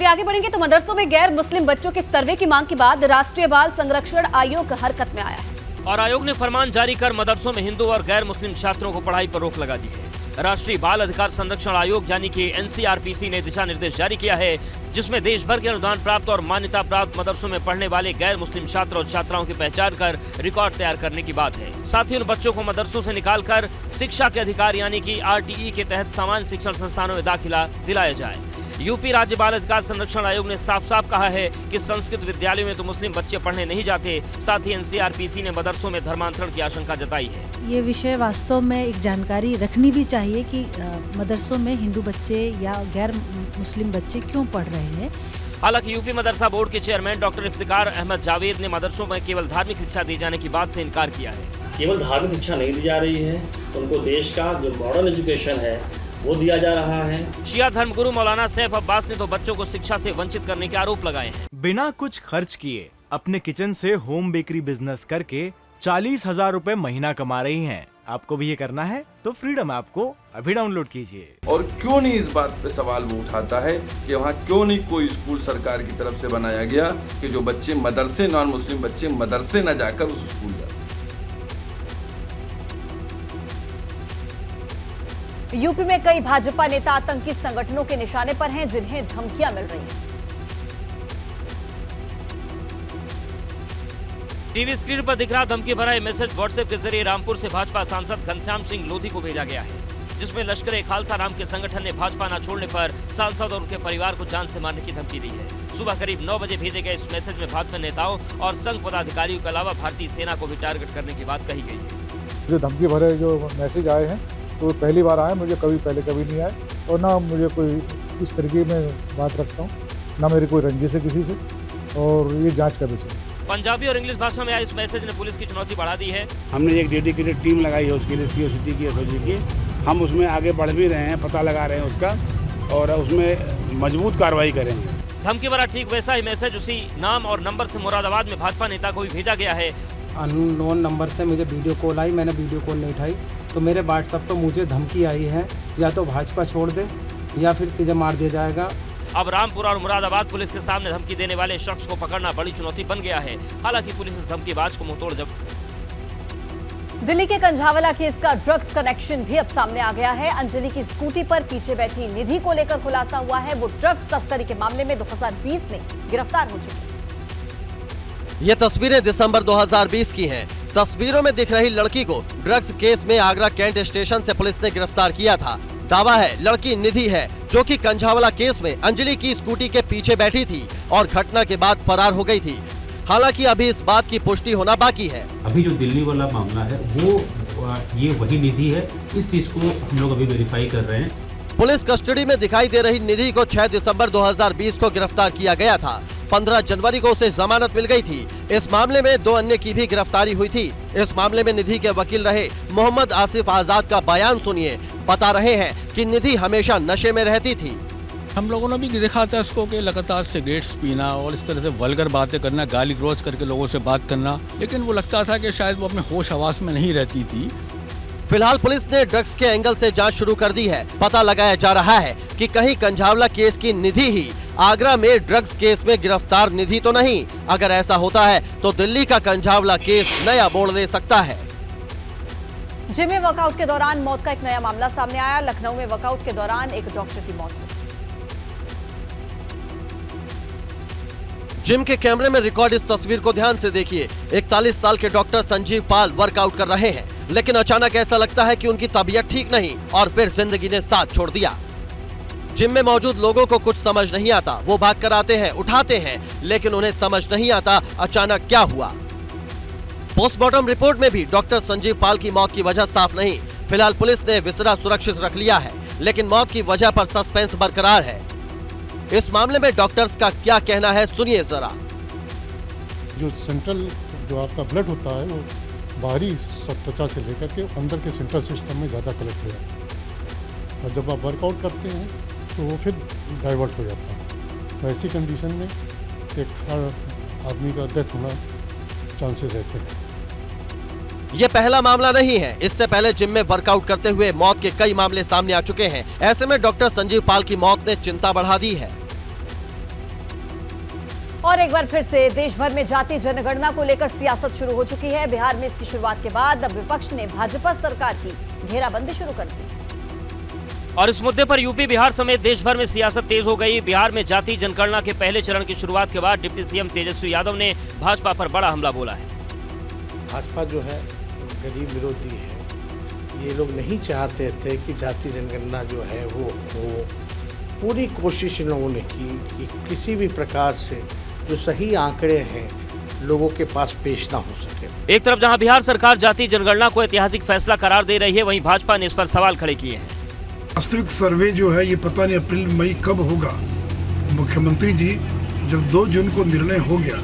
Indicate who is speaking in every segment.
Speaker 1: चलिए आगे बढ़ेंगे तो मदरसों में गैर मुस्लिम बच्चों के सर्वे की मांग के बाद राष्ट्रीय बाल संरक्षण आयोग हरकत में आया है
Speaker 2: और आयोग ने फरमान जारी कर मदरसों में हिंदू और गैर मुस्लिम छात्रों को पढ़ाई पर रोक लगा दी है। राष्ट्रीय बाल अधिकार संरक्षण आयोग यानी कि NCRPC ने दिशा निर्देश जारी किया है, जिसमें देश भर के अनुदान प्राप्त और मान्यता प्राप्त मदरसों में पढ़ने वाले गैर मुस्लिम छात्र और छात्राओं की पहचान कर रिकॉर्ड तैयार करने की बात है। साथ ही उन बच्चों को मदरसों से निकालकर शिक्षा के अधिकार यानी कि RTE के तहत सामान्य शिक्षण संस्थानों में दाखिला दिलाया जाए। यूपी राज्य बाल अधिकार संरक्षण आयोग ने साफ साफ कहा है कि संस्कृत विद्यालयों में तो मुस्लिम बच्चे पढ़ने नहीं जाते। साथ ही NCRPC ने मदरसों में धर्मांतरण की आशंका जताई है।
Speaker 3: ये विषय वास्तव में एक जानकारी रखनी भी चाहिए कि मदरसों में हिंदू बच्चे या गैर मुस्लिम बच्चे क्यों पढ़ रहे हैं।
Speaker 2: हालांकि यूपी मदरसा बोर्ड के चेयरमैन डॉक्टर इफ्तिकार अहमद जावेद ने मदरसों में केवल धार्मिक शिक्षा दी जाने की बात से इनकार किया है।
Speaker 4: केवल धार्मिक शिक्षा नहीं दी जा रही है, उनको देश का जो मॉडर्न एजुकेशन है वो दिया जा रहा है।
Speaker 2: शिया धर्मगुरु मौलाना सैफ अब्बास ने तो बच्चों को शिक्षा से वंचित करने के आरोप लगाए हैं।
Speaker 5: बिना कुछ खर्च किए अपने किचन से होम बेकरी बिजनेस करके 40,000 रुपए महीना कमा रही हैं। आपको भी ये करना है तो फ्रीडम ऐप को अभी डाउनलोड कीजिए।
Speaker 6: और क्यों नहीं इस बात पे सवाल वो उठाता है कि वहाँ क्यों नहीं कोई स्कूल सरकार की तरफ से बनाया गया कि जो बच्चे मदरसे नॉन मुस्लिम बच्चे मदरसे न जाकर उस स्कूल जाते।
Speaker 7: यूपी में कई भाजपा नेता आतंकी संगठनों के निशाने पर हैं, जिन्हें धमकियां मिल रही हैं।
Speaker 2: टीवी स्क्रीन पर दिख रहा धमकी भरा मैसेज व्हाट्सएप के जरिए रामपुर से भाजपा सांसद घनश्याम सिंह लोधी को भेजा गया है, जिसमें लश्कर ए खालसा नाम के संगठन ने भाजपा न छोड़ने पर सांसद और उनके परिवार को जान से मारने की धमकी दी है। सुबह करीब 9 बजे भेजे गए इस मैसेज में भाजपा नेताओं और संघ पदाधिकारियों के अलावा भारतीय सेना को भी टारगेट करने की बात कही गई है।
Speaker 8: जो धमकी भरे जो मैसेज आए हैं तो पहली बार आए, मुझे कभी नहीं आए और ना मुझे कोई इस तरीके में बात रखता हूँ, ना मेरी कोई रंजिश है किसी से, और ये जांच का विषय।
Speaker 2: पंजाबी और इंग्लिश भाषा में आए इस मैसेज ने पुलिस की चुनौती बढ़ा दी है।
Speaker 9: हमने एक डेडिकेटेड टीम लगाई है उसके लिए, COCT की SOG की। हम उसमें आगे बढ़ भी रहे हैं, पता लगा रहे हैं उसका, और उसमें मजबूत कार्रवाई करेंगे।
Speaker 2: धमकी भरा ठीक वैसा ही मैसेज उसी नाम और नंबर से मुरादाबाद में भाजपा नेता को भी भेजा गया है।
Speaker 10: अननोन नंबर से मुझे वीडियो कॉल आई, मैंने वीडियो कॉल नहीं उठाई, तो मेरे व्हाट्सएप पर मुझे धमकी आई है या तो भाजपा छोड़ दे या फिर तुझे मार दिया जाएगा।
Speaker 2: अब रामपुर और मुरादाबाद पुलिस के सामने धमकी देने वाले शख्स को पकड़ना बड़ी चुनौती बन गया है। हालांकि पुलिस इस धमकीबाज को मुंहतोड़ जवाब।
Speaker 7: दिल्ली के कंझावला केस का ड्रग्स कनेक्शन भी अब सामने आ गया है। अंजलि की स्कूटी पर पीछे बैठी निधि को लेकर खुलासा हुआ है। वो ड्रग्स तस्करी के मामले में 2020 में गिरफ्तार हो चुकी है।
Speaker 11: ये तस्वीरें दिसंबर 2020 की हैं। तस्वीरों में दिख रही लड़की को ड्रग्स केस में आगरा कैंट स्टेशन से पुलिस ने गिरफ्तार किया था। दावा है लड़की निधि है, जो कि कंझावला केस में अंजलि की स्कूटी के पीछे बैठी थी और घटना के बाद फरार हो गई थी। हालांकि अभी इस बात की पुष्टि होना बाकी है।
Speaker 12: अभी जो दिल्ली वाला मामला है वो ये वही निधि है, इस चीज को हम लोग अभी वेरीफाई कर रहे हैं।
Speaker 11: पुलिस कस्टडी में दिखाई दे रही निधि को 6 दिसंबर 2020 को गिरफ्तार किया गया था। 15 जनवरी को उसे जमानत मिल गई थी। इस मामले में 2 अन्य की भी गिरफ्तारी हुई थी। इस मामले में निधि के वकील रहे मोहम्मद आसिफ आजाद का बयान सुनिए। बता रहे हैं कि निधि हमेशा नशे में रहती थी।
Speaker 13: हम लोगों ने भी देखा था इसको कि लगातार सिगरेट्स पीना और इस तरह से वल्गर बातें करना, गाली गलौज करके लोगों से बात करना, लेकिन वो लगता था कि शायद वो अपने होश हवास में नहीं रहती थी।
Speaker 11: फिलहाल पुलिस ने ड्रग्स के एंगल से जांच शुरू कर दी है। पता लगाया जा रहा है कि कहीं कंझावला केस की निधि ही आगरा में ड्रग्स केस में गिरफ्तार निधि तो नहीं। अगर ऐसा होता है तो दिल्ली का कंझावला केस नया मोड़ ले सकता है।
Speaker 7: जिम में वर्कआउट के दौरान मौत का एक नया मामला सामने आया। लखनऊ में वर्कआउट के दौरान एक डॉक्टर की मौत हुई।
Speaker 11: जिम के कैमरे में रिकॉर्ड इस तस्वीर को ध्यान से देखिए। 41 साल के डॉक्टर संजीव पाल वर्कआउट कर रहे हैं, लेकिन अचानक ऐसा लगता है कि उनकी तबीयत ठीक नहीं और फिर जिंदगी ने साथ छोड़ दिया। जिम में मौजूद लोगों को कुछ समझ नहीं आता। वो भाग कर आते हैं, उठाते हैं, लेकिन उन्हें समझ नहीं आता अचानक क्या हुआ। पोस्टमार्टम रिपोर्ट में भी डॉक्टर संजीव पाल की मौत की वजह साफ नहीं। फिलहाल पुलिस ने विसरा सुरक्षित रख लिया है, लेकिन मौत की वजह पर सस्पेंस बरकरार है। इस मामले में डॉक्टर्स का क्या कहना है, सुनिए जरा।
Speaker 8: जो सेंट्रल जो आपका ब्लड होता है वो बाहरी त्वचा से लेकर के अंदर के सेंट्रल सिस्टम में ज़्यादा कलेक्ट हो जाता है, और जब आप वर्कआउट करते हैं तो वो फिर डाइवर्ट हो जाता है। तो ऐसी कंडीशन में एक हर आदमी का डेथ होना चांसेस रहते हैं।
Speaker 11: ये पहला मामला नहीं है। इससे पहले जिम में वर्कआउट करते हुए मौत के कई मामले सामने आ चुके हैं। ऐसे में डॉक्टर संजीव पाल की मौत ने चिंता बढ़ा दी है।
Speaker 7: और एक बार फिर से देश भर में जाति जनगणना को लेकर सियासत शुरू हो चुकी है। बिहार में इसकी शुरुआत के बाद अब विपक्ष ने भाजपा सरकार की घेराबंदी शुरू कर दी
Speaker 2: और इस मुद्दे पर यूपी बिहार समेत देश भर में सियासत तेज हो गई। बिहार में जाति जनगणना के पहले चरण की शुरुआत के बाद डिप्टी सीएम तेजस्वी यादव ने भाजपा पर बड़ा हमला बोला है।
Speaker 14: भाजपा जो है गरीब विरोधी है। ये लोग नहीं चाहते थे कि जाति जनगणना जो है वो पूरी कोशिश इन लोगों ने की कि किसी भी प्रकार से जो सही आंकड़े हैं लोगों के पास पेश ना हो सके।
Speaker 2: एक तरफ जहां बिहार सरकार जाति जनगणना को ऐतिहासिक फैसला करार दे रही है, वहीं भाजपा ने इस पर सवाल खड़े किए हैं।
Speaker 15: वास्तविक सर्वे जो है ये पता नहीं अप्रैल मई कब होगा। मुख्यमंत्री जी जब 2 जून को निर्णय हो गया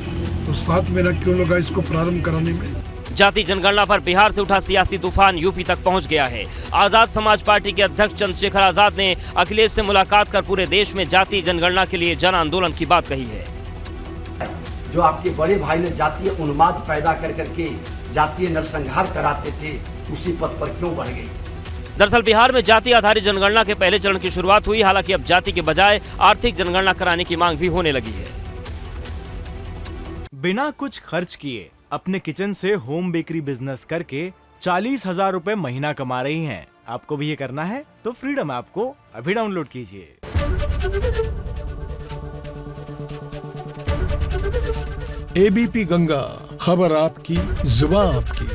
Speaker 15: तो 7 महीना क्यों लगा इसको प्रारंभ कराने में।
Speaker 2: जाति जनगणना पर बिहार से उठा सियासी तूफान यूपी तक पहुंच गया है। आजाद समाज पार्टी के अध्यक्ष चंद्रशेखर आजाद ने अखिलेश से मुलाकात कर पूरे देश में जाति जनगणना के लिए जन आंदोलन की बात कही है।
Speaker 16: जो आपके बड़े भाई ने जातीय उन्माद पैदा कर करके जातीय नरसंहार कराते थे, उसी पथ पर क्यों बढ़ गई।
Speaker 2: दरअसल बिहार में जाति आधारित जनगणना के पहले चरण की शुरुआत हुई। हालांकि अब जाति के बजाय आर्थिक जनगणना कराने की मांग भी होने लगी है।
Speaker 5: बिना कुछ खर्च किए अपने किचन से होम बेकरी बिजनेस करके 40,000 रुपए महीना कमा रही हैं। आपको भी ये करना है तो फ्रीडम ऐप को अभी डाउनलोड कीजिए।
Speaker 17: एबीपी गंगा, खबर आपकी, जुबान आपकी।